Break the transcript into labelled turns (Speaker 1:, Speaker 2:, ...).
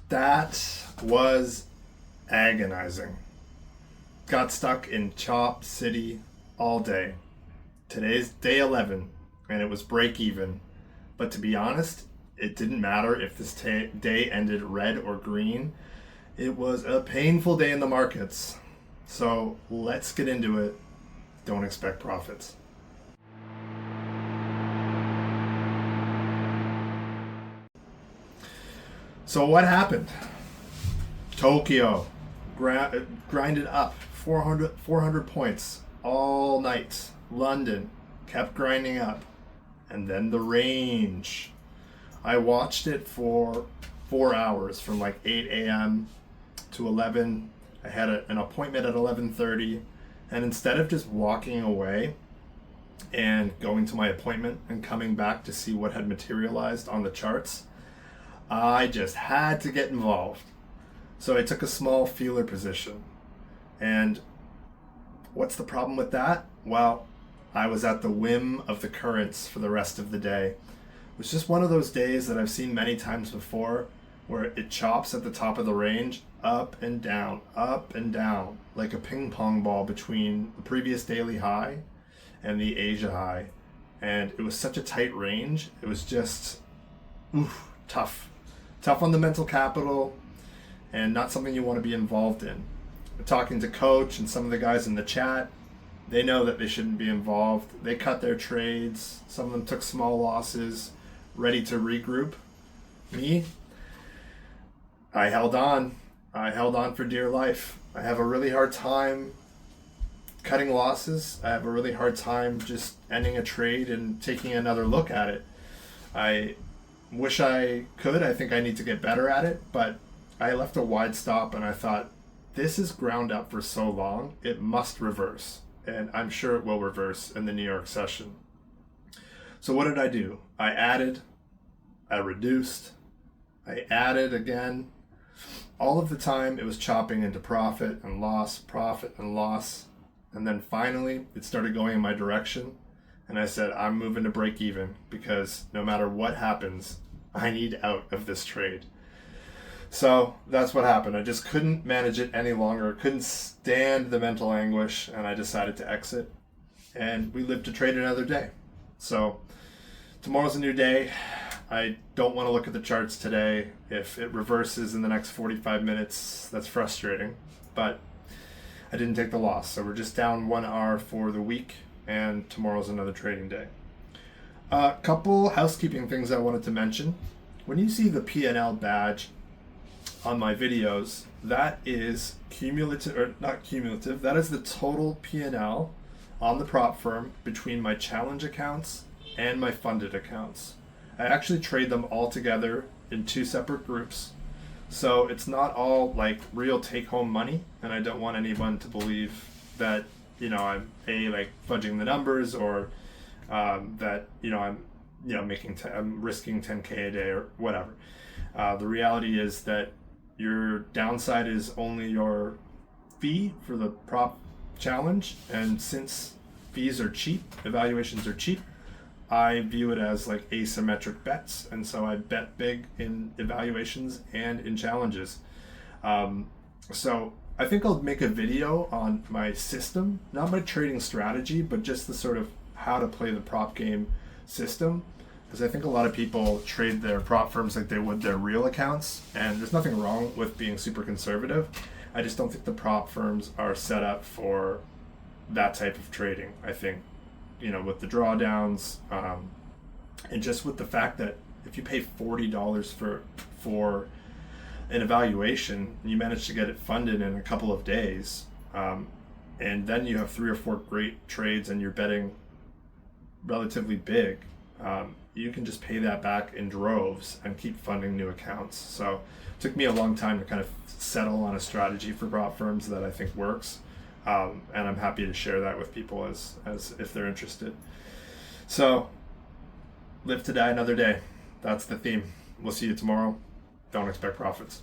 Speaker 1: That was agonizing. Got stuck in Chop City all day. Today's day 11, and it was break even. But to be honest, it didn't matter if this day ended red or green. It was a painful day in the markets. So let's get into it. Don't expect profits. So what happened? Tokyo grinded up 400 points all night. London kept grinding up. And then the range. I watched it for 4 hours from like 8 a.m. to 11. I had an appointment at 11:30. And instead of just walking away and going to my appointment and coming back to see what had materialized on the charts, I just had to get involved. So I took a small feeler position. And what's the problem with that? Well, I was at the whim of the currents for the rest of the day. It was just one of those days that I've seen many times before where it chops at the top of the range up and down, like a ping pong ball between the previous daily high and the Asia high. And it was such a tight range. It was just tough. Tough on the mental capital and not something you want to be involved in. Talking to Coach and some of the guys in the chat, they know that they shouldn't be involved. They cut their trades. Some of them took small losses, ready to regroup. Me, I held on. I held on for dear life. I have a really hard time cutting losses. I have a really hard time just ending a trade and taking another look at it. I wish I could. I think I need to get better at it, but I left a wide stop and I thought, this is ground up for so long, it must reverse. And I'm sure it will reverse in the New York session. So what did I do? I added, I reduced, I added again. All of the time it was chopping into profit and loss, profit and loss. And then finally it started going in my direction. And I said, I'm moving to break even because no matter what happens, I need out of this trade. So that's what happened. I just couldn't manage it any longer. Couldn't stand the mental anguish, and I decided to exit. And we lived to trade another day. So tomorrow's a new day. I don't want to look at the charts today. If it reverses in the next 45 minutes, that's frustrating. But I didn't take the loss. So we're just down 1 hour for the week. And tomorrow's another trading day. A couple housekeeping things I wanted to mention. When you see the P&L badge on my videos, that is cumulative, or not cumulative, that is the total P&L on the prop firm between my challenge accounts and my funded accounts. I actually trade them all together in 2 separate groups. So it's not all like real take-home money, and I don't want anyone to believe that I'm like fudging the numbers or that I'm risking 10K a day or whatever. The reality is that your downside is only your fee for the prop challenge, and since fees are cheap, evaluations are cheap, I view it as like asymmetric bets, and so I bet big in evaluations and in challenges. So I think I'll make a video on my system, not my trading strategy, but just the sort of how to play the prop game system. Because I think a lot of people trade their prop firms like they would their real accounts, and there's nothing wrong with being super conservative. I just don't think the prop firms are set up for that type of trading. I think, with the drawdowns, and just with the fact that if you pay $40 for an evaluation, and you manage to get it funded in a couple of days, and then you have 3 or 4 great trades and you're betting relatively big, you can just pay that back in droves and keep funding new accounts. So it took me a long time to kind of settle on a strategy for prop firms that I think works, and I'm happy to share that with people as if they're interested. So live to die another day. That's the theme. We'll see you tomorrow. Don't expect profits.